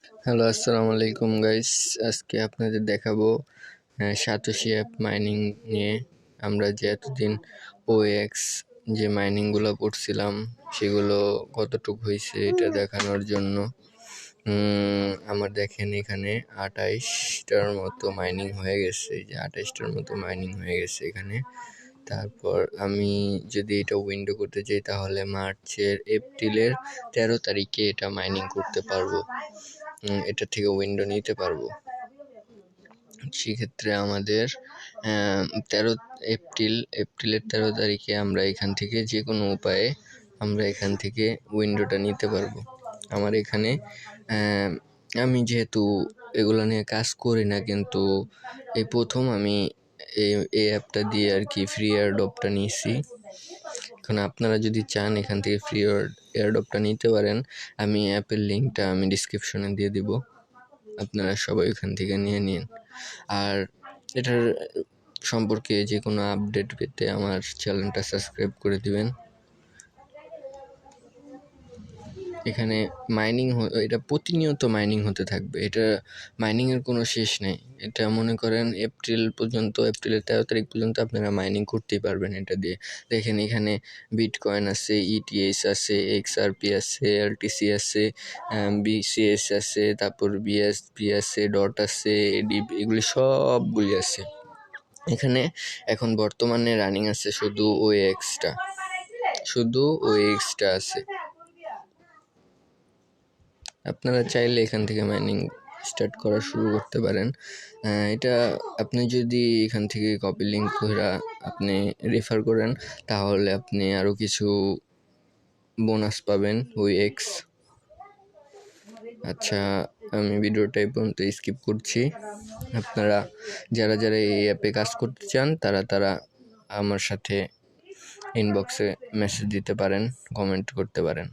Hello, আসসালামু আলাইকুম guys. আজকে আপনাদের দেখাবো সাতোশি অ্যাপ মাইনিং নিয়ে। আমরা যে এতদিন OAX যে মাইনিংগুলো করছিলাম সেগুলো কতটুকু হয়েছে এটা দেখানোর জন্য আমার দেখেন এখানে 28টার মতো মাইনিং হয়ে গেছে। এই যে 28টার মতো মাইনিং হয়ে গেছে এখানে। তারপর আমি যদি এটা উইন্ডো করতে চাই তাহলে এপ্রিলের 13 তারিখে এটা মাইনিং করতে পারবো। এটা থেকে উইন্ডো নিতে পারবো। সেক্ষেত্রে আমাদের এপ্রিলের 13 তারিখে আমরা এখান থেকে যে কোনো উপায়ে আমরা এখান থেকে উইন্ডোটা নিতে পারবো। আমার এখানে আমি যেহেতু এগুলো নিয়ে কাজ করি না, কিন্তু এই প্রথম আমি এই অ্যাপটা দিয়ে আর কি ফ্রি এয়ারড্রপটা নিয়েছি। এখন আপনারা যদি চান এখান থেকে ফ্রি এয়ারড্রপটা নিতে পারেন। আমি অ্যাপের লিঙ্কটা আমি ডিসক্রিপশনে দিয়ে দিব, আপনারা সবাই ওখান থেকে নিয়ে নিন। আর এটার সম্পর্কে যে কোনো আপডেট পেতে আমার চ্যানেলটা সাবস্ক্রাইব করে দিবেন। এখানে এটা প্রতিনিয়ত মাইনিং হতে থাকবে। এটা মাইনিংয়ের কোনো শেষ নেই। এটা মনে করেন এপ্রিলের 13 তারিখ পর্যন্ত আপনারা মাইনিং করতেই পারবেন এটা দিয়ে। দেখেন এখানে বিটকয়েন আছে, ETH আছে, XRP আছে, LTC আছে, BCS আছে, তারপর BSP আছে, ডট আছে, ADP, এগুলি সবগুলি আছে এখানে। এখন বর্তমানে রানিং আছে শুধু OAX-টা আছে। আপনারা চাইলে এখান থেকে মাইনিং স্টার্ট করা শুরু করতে পারেন। এটা আপনি যদি এখান থেকে কপি লিঙ্ক করে আপনি রেফার করেন তাহলে আপনি আরও কিছু বোনাস পাবেন OAX। আচ্ছা, আমি ভিডিওটা এই পর্যন্ত স্কিপ করছি। আপনারা যারা এই অ্যাপে কাজ করতে চান তারা আমার সাথে ইনবক্সে মেসেজ দিতে পারেন, কমেন্ট করতে পারেন।